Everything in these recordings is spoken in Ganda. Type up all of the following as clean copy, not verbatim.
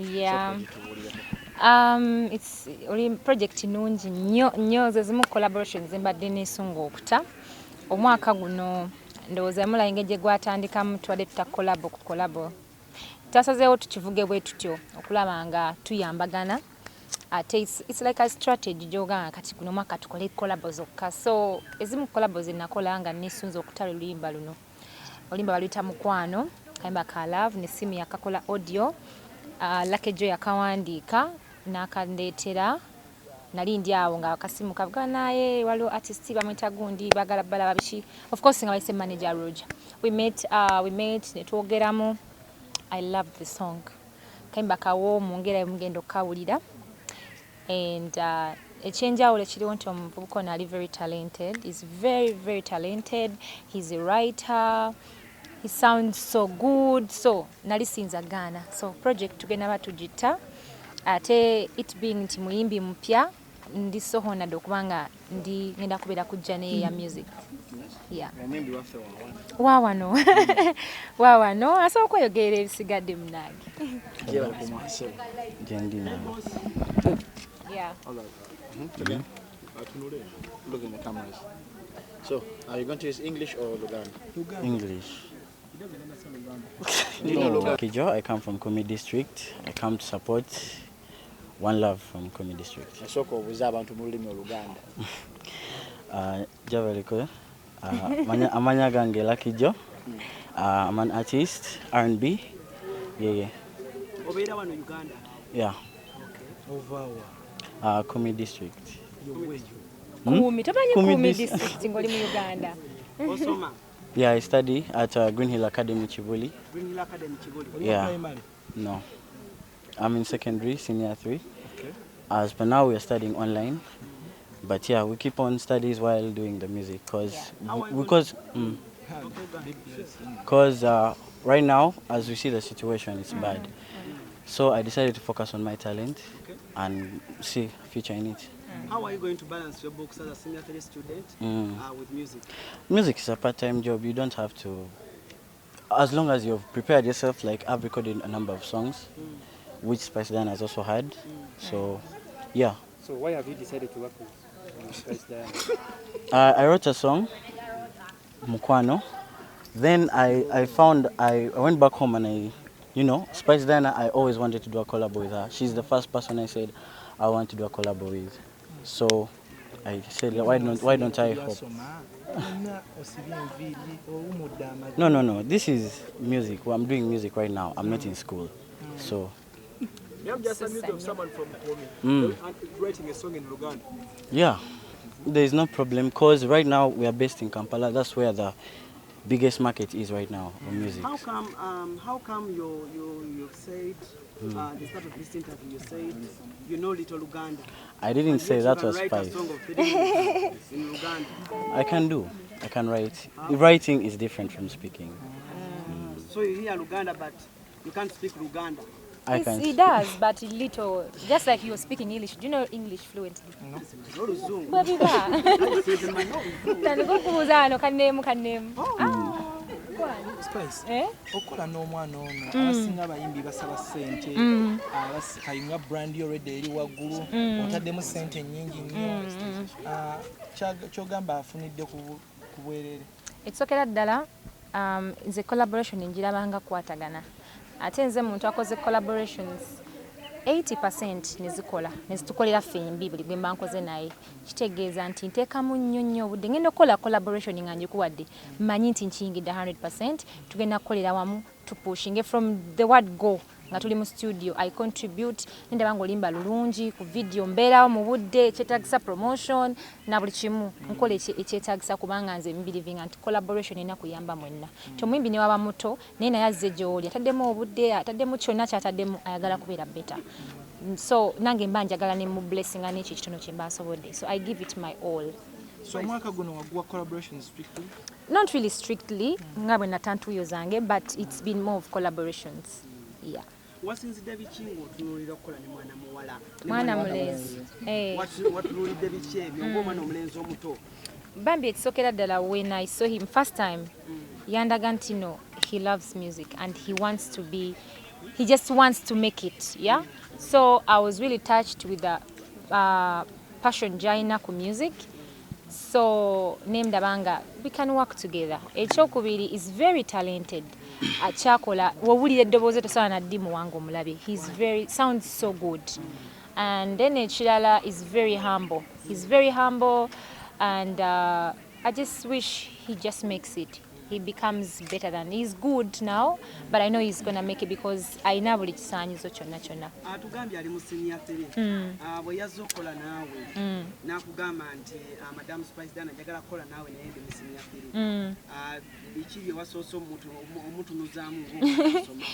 Yeah. It's project nungi nnyo zezimu collaborations embadde nesunga okuta omwaka guno ndowooza mulayinga gye gwatandikamu twadde tuta collabo twasazeewo tukivuge bwe tutyo okulaba nga tuyambagana ate it's like a strategy gy'ogamba kati guno mwaka tukole collabo zokka so ezimu collabo ze nakola nga nesunza okutala oluyimba luno oluyimba baluyita Mukwano kayimba ka love ne simu yakakola audio Lakejo yakawandiika n'akandeetera nali ndi awo nga akasimu kavuga naye waliwo artist bamwita gundi bagala bala babishi of course nga bayise manager Roger we met netwogeramu I love the song kayimba kawo mungera mugendo kawulira and ekyenjawulo kiriwo nti omuvubuka ono ali very talented is very talented he's a writer. He sounds so good, so nalisinza Ghana. So project tugenda batugita ate it being nti muyimbi mpya ndi so honored okubanga ndi ngenda kubeera kujja ne ya music. Yeah. Omuyimbi waffe wawano. Wawano asa okweyogerera ebisigadde munage. Yeah. Look in the cameras. So, are you going to use English or Luganda? English. Kijo, I come from Kumi District. I come to support One Love from Kumi District. Soko buzaba abantu mulimi Luganda. Javeliko. Amanya gange Kijo. I'm an artist, R&B. Yeah. Obeera wano Uganda? Yeah. Okay. Over Kumi District. Kumi District ngoli mu Uganda. Osoma? Yeah, I study at Green Hill Academy Chibuli. Green Hill Academy Chibuli. Yeah. No. I'm in secondary, senior 3. Okay. As per now, we are studying online. But yeah, we keep on studies while doing the music because right now, as we see the situation, it's bad. So I decided to focus on my talent and see future in it. How are you going to balance your books as a senior 3 student with music? Music is a part-time job. You don't have to, as long as you've prepared yourself, like I've recorded a number of songs, which Spice Diana has also had. So, yeah. So why have you decided to work with Spice Diana? I wrote a song, Omukwano. Then I went back home and Spice Diana, I always wanted to do a collab with her. She's the first person I said I want to do a collab with. So I said, why don't I hope? No. This is music. Well, I'm doing music right now. I'm not in school. So. You have just a meet of someone from Komi writing a song in Luganda. Yeah, there is no problem because right now we are based in Kampala. That's where the biggest market is right now for music. How come you said at the start of this interview you said you know little Luganda? I didn't say that was Spice. A song of in Luganda. I can write. Writing is different from speaking. So you hear Luganda but you can't speak Luganda. He does, but little. Just like you were speaking English. Do you know English fluently? No. Spice. Okola n'omwana ono abasinga abayimbi basaba ssente kayinga brand already eri waggulu otaddemu ssente nnyingi nnyo kyogamba afunidde ku bwerere. Ekisookera ddala nze collaboration njirabanga kwatagana ate nze muntu akoze collaborations 80% nezitukolera fembi buli gwe mba nkoze naye kitegeeza nti nteekamu nnyo obudde ngenda okukola collaboration nga njikuwadde mmanyi nti nkiyingidde 100% tugenda kukolera wamu tupushinge from the word go nga tuli mu studio I contribute ndaba ng'olimba lulungi ku video mbeerawo mu budde ekyetaagisa promotion na buli kimu nkola ekyetaagisa kubanga nze mbirivinga nti collaboration erina kuyamba mwenna tomwimbi ne waba muto naye naye azze gy'oli ataddemu obudde ataddemu kyonna kyataddemu ayagala kubeera better so nange mba njagala ne mu blessinga n'ekyo ekitono kye mba nsobodde so I give it my all. So mwaka guno waguwa collaboration strictly? Not really strictly nga bwe natantuyo zange but it's been more of collaborations. Yeah. Wasinzidde biki ng'otunuulira okukola ne mwana muwala? Mwana mulenzi. Watunuulidde biki ebyo ng'omwana omulenzi omuto? Bambi ekisookera ddala when I saw him first time yandaga nti no, he loves music and he just wants to make it, yeah? So I was really touched with the passion gy'alina ku music. So named Abanga, we can work together. Ekyokubiri is very talented. Achakola wawulira eddoboozi tosobola naddi muwango mulabe. Sounds so good. And then ekirala is very humble. He's very humble, and I just wish he just makes it. He becomes better than he's good now, but I know he's gonna make it because I know buli kisaanyizo kyonna kyonna. Atugambye ali mu senior three. Bwe yazze okukola naawe n'akugamba nti Madam Spice Dana njagala kukola naawe naye ndi mu senior three. Biki bye wasoose omutunuzaamu ng'okusoma?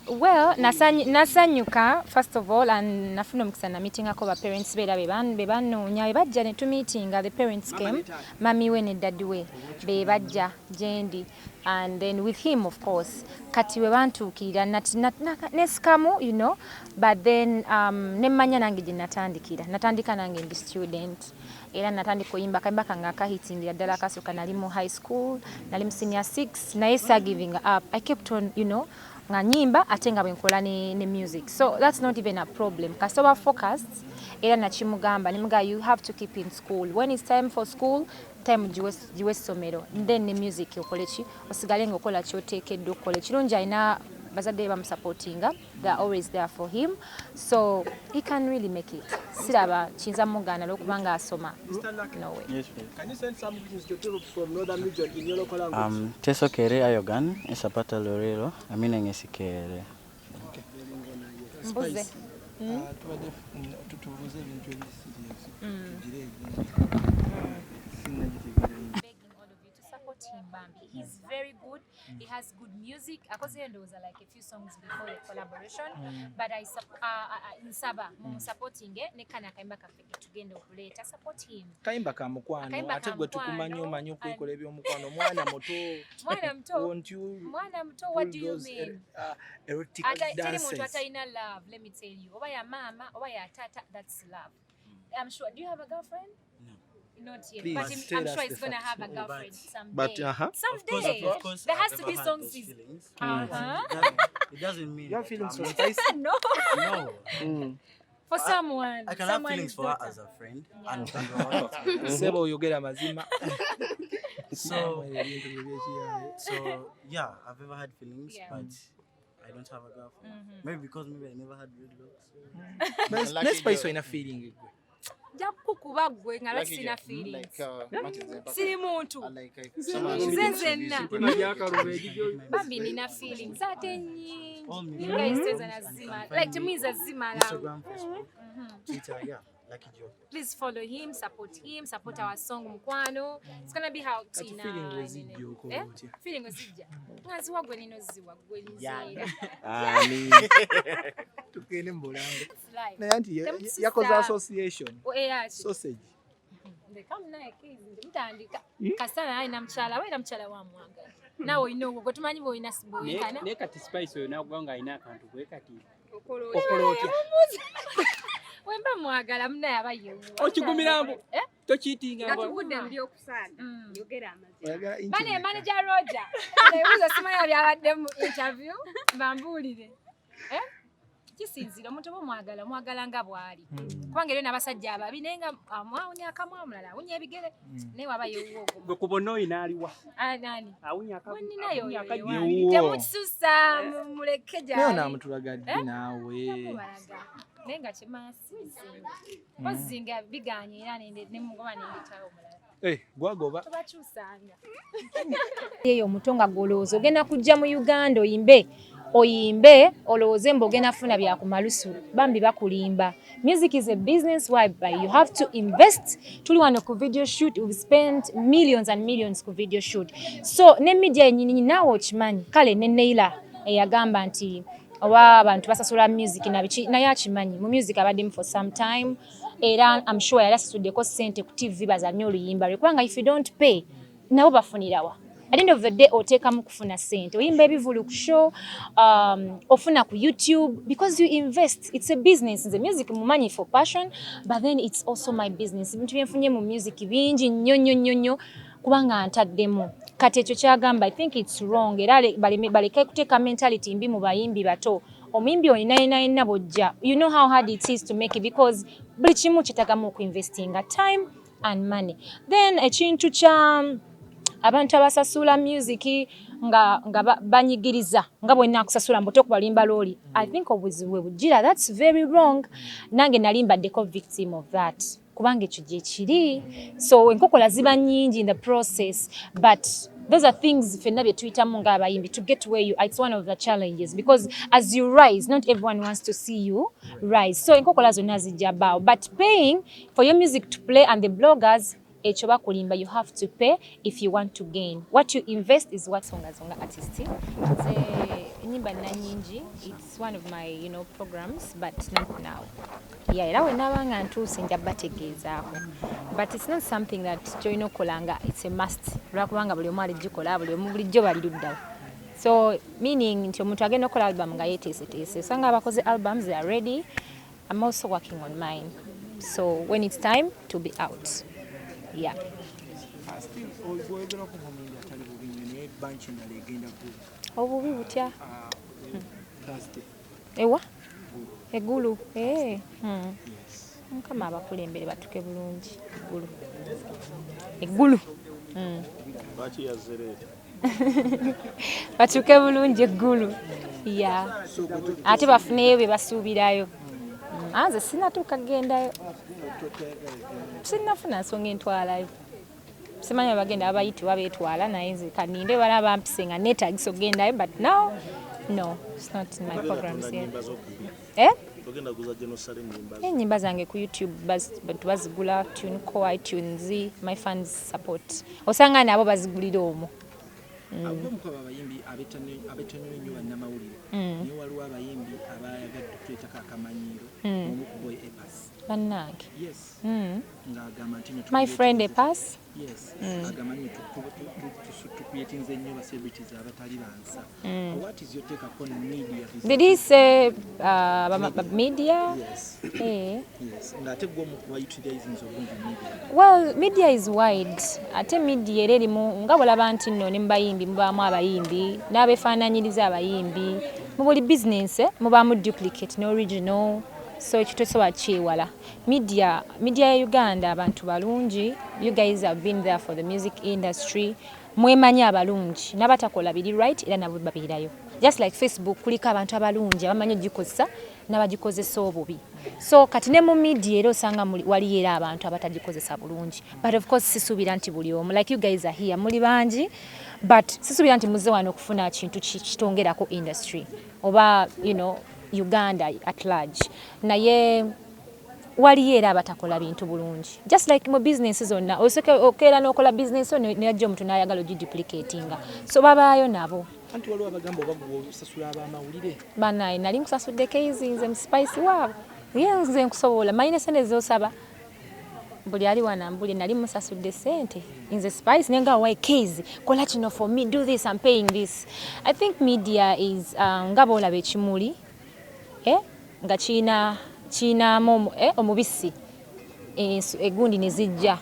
Well, nasanyuka first of all, and nafuna omukisa na meeting ako ba parents beera bebanoonya bebajja ne tu meeting, the parents came, mami we ne daddy we bebajja jendi, and then with him of course kati we bantuukirira nesikamu, you know, but then nemmanya nange gye natandika nange ndi student era natandika oyimba kayimba kange akahitingira ddala akasooka nali mu high school, nali mu senior 6 naye sa giving up. I kept on, you know, nga nyimba ate nga bwenkola ne music, so that's not even a problem. Kasoba focused era nakimugamba nimuga you have to keep in school. When it's time for school, time giwe somero, then ne music okole ki osigale nga okola kyoteekedde okukola. Ekirungi alina bazadde bamusupportinga, they're always there for him, so he can really make it. Siraba kiyinza mugaana lwokubanga asoma. No way. Yes, please. Can you send some greetings to people from northern region in your local language? Tesokere ayogan esapata lorero amina ngesikere. Mbuze. Tubadde tutubuuza ebintu ebisirius. Begging all of you to support him, Bambi. He's very good. He has good music. Those are like a few songs before the collaboration, but I nsaba supporting it. Nekana kaimba kafeke tugenda okuleta support him. Kayimba ka mukwano ate gwe tukumanyi omanyi okwikola eby'omukwano mwana muto. Mwana muto, what do you mean? Erotic dances. Muntu atalina love, let me tell you. Oba ya mama, oba ya tata, that's love. I'm sure. Do you have a girlfriend? No. Not yet, Please, but I'm sure he's gonna have a girlfriend someday. But someday, Of course, there has I've to be never had songs. those feelings. It It doesn't mean you have feelings for Spice? no, No. for someone. I can have someone feelings is for her better. as a friend. Yeah. And Sebo oyogera mazima. so yeah, I've ever had feelings, Yeah. but I don't have a girlfriend. Maybe because I never had dreadlocks. But ne Spice oyina feeling gwe. Jakukuba gwe nga laki sina feelings. Siri muntu. Nze nzenna. Bambi nina feelings ate nnyingi. You guys teza nazima. Like to me is azima la. Instagram, Facebook, Twitter, yeah, Lucky Joe. Please follow him, support our song Omukwano. It's gonna be how Tina. Feeling wezijja okola otya? Feeling wezijja. Ngaziwa gwe nino ziwa gwe nzeera. Ani. Tukene mbulango. Naye anti yakoze association. Sausage. Ndekamu naye kizi ndimutandika. Kasana alina mukyala we era mukyala wa mwagala. Nawe olina ogwo gwe tumanyi bw'olina siboyikana. Ne kati Spice oyo nagwa nga alina akantu gwe kati. Okola otya? Wemba mwagala munaye aba yewu. Okigumira mbu. Tokiitinga mbu. Katugudde mu by'okusaana. Yogera amazima. Oyagala Bane manager Roger. Ebuuza simanya byabadde mu interview bambuulire. Kisinzira omuntu mwagala nga bw'ali. Kubanga era n'abasajja ababi naye nga amwawunya akamwa omulala awunya ebigere naye waba yeewuwo ogwo. Gwe ku bonna oyina aliwa. Nani? Awunya akamwa. Muninayo Yeewuwo. Temukisusa muleke gyali. naye onaamutulaga ddi naawe. Naye nga kimasiisinga. Ozinga biganye era nemugoba nendetawo omulala. Gwagoba. Tobakyusanga. Yeyo omuto nga golowooza ogenda kujja mu Uganda oyimbe olowooze mbu ogenda funa bya ku malusu bambi bakulimba. Music is a business whereby you have to invest. Tuli wano ku video shoot, we've spent millions and millions ku video shoot. So ne media yennyini naawe okimanyi. Kale ne Neila eyagamba nti oba abantu basasula music naye akimanyi mu music abaddemu for some time era I'm sure yali asasuddeko ssente ku TV bazanye oluyimba lwe kubanga if you don't pay nabo bafunirawa. At the end of the day oteekamu kufuna ssente oyimba ebivulu ku show ofuna ku YouTube because you invest. It's a business. The music mumanyi for passion but then it's also my business. Ebintu byenfunye mu music bingi nnyo kubanga ntaddemu kati ekyo kyagamba I think it's wrong era baleke kuteeka mentality mbi mu bayimbi bato omuyimbi olina bojja you know how hard it is to make it because buli kimu kitagamu okuinvestinga time and money then ekintu kya abantu abasasula music nga banyigiriza nga bwe nakusasula mboto kubalimba loli I think obuzibu bujira that's very wrong nange nalimbaddeko victim of that kubanga ekyo gye kiri so enkokola ziba nnyingi in the process but those are things fenna bye tuyitamu ng'abayimbi to get where you it's one of the challenges because as you rise not everyone wants to see you rise so enkokola zonna zijja bao but paying for your music to play and the bloggers ekyo bakulimba you have to pay if you want to gain what you invest is what songa artist nyimba na nyingi it's one of my programs but not now yeah era wenabanga ntuuse nja bategeezaako but it's not something that joino kolanga it's a must lwakubanga buli omu alijikola buli omu bulijjo baliruddawo so meaning nti omuntu agenda okola album nga yeeteeseteese so nga abakoze albums they are ready I'm also working on mine so when it's time to be out yeah obubi butya ewa egulu nkama abakulembere batuke bulungi egulu batuke bulungi eggulu ya ate bafuneyo bye basuubirayo nze sinatuuka kugendayo sinafuna nsonga entwalayo simanyi bagenda abayitibwa beetwala naye nze kaninde bala bampise nga neetagisa okugendayo but now no it's not in my programs yet enyimba zange ku YouTube bantu bazigula tune ko iTunes my fans support osanga nabo bazigulira omwo abomukaba abayimbi abetanyo nnyo bannamawulire niyo waliwo abayimbi abayagadde twettaka akamanyiro omukubo epas bannange yes ng'agamba nti my friend epas yes agamanyi tukuyetinze nnyo ba celebrities abatali bansa what is your take upon media did he say media yes yes ngate gwo mu utilizing obungi media well media is wide ate media erimu nga bolaba nti nno ne mbayimbi mubaamu abayimbi n'abefaananyiriza abayimbi mu buli business mubaamu duplicate ne original so ekitosobola kyewala media ya Uganda abantu balungi you guys have been there for the music industry mwemanyi abalungi n'abatakola biri right era nabo babirayo just like Facebook kuliko abantu abalungi abamanyi ogikozesa n'abagikozesa obubi so kati ne mu media era osanga wali era abantu abatagikozesa bulungi but of course sisuubira nti buli omu like you guys are here muli bangi but sisuubira nti muze wano okufuna kintu kitongerako industry oba Uganda at large naye wali era abatakola bintu bulungi just like mu business zonna okera n'okola business nejja omuntu n'ayagala ogiduplicatinga so babaayo nabo anti waliwo abagamba obagwa osasula abamawulire banaye nali nkusasudde keizi nze muspice waabo nze nkusobola mayine sente zosaba buli ali wanambuli nali musasudde sente nze spice nenga why keizi kola kino for me do this I'm paying this I think media is ngabola bekimuli nga china omubisi egundi nezijja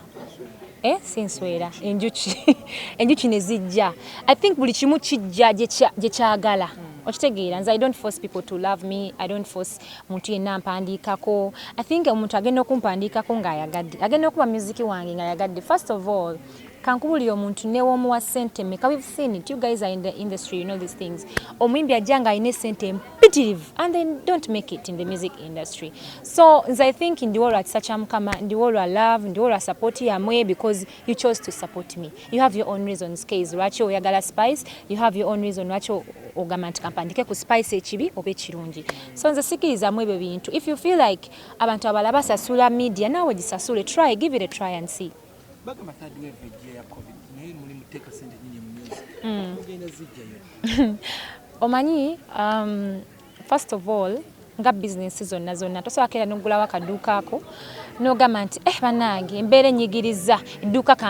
sinswera enjuki nezijja I think buli kimu kijja gye kyagala okitegeera nze I don't force people to love me I don't force muntu yenna mpandiikako I think omuntu agenda okumpandiikako ng'ayagadde agenda okuba music wange ng'ayagadde first of all kankubulira omuntu newomuwa sente meka we've seen it you guys are in the industry you know these things omuyimbi ajanga ayine sente mpitirivu and then don't make it in the music industry so I think ndiwolwa kisacha mukama ndiwolwa love ndiwolwa support yamwe because you chose to support me you have your own reasons case lwaki oyagala spice you have your own reason lwaki ogamba nti kampandike ku spice ekibi oba ekirungi so nze sikirizamu ebyo bintu if you feel like abantu abalala basasula media nawe gisasule try give it a try and see bagamba third wave ya covid naye muli muteka sente nyinyi mu music mugenda zijjayo omanyi first of all nga business zonna tosobola kera n'ogulawo akaduuka ako n'ogamba nti bannange embeera enyigiriza edduuka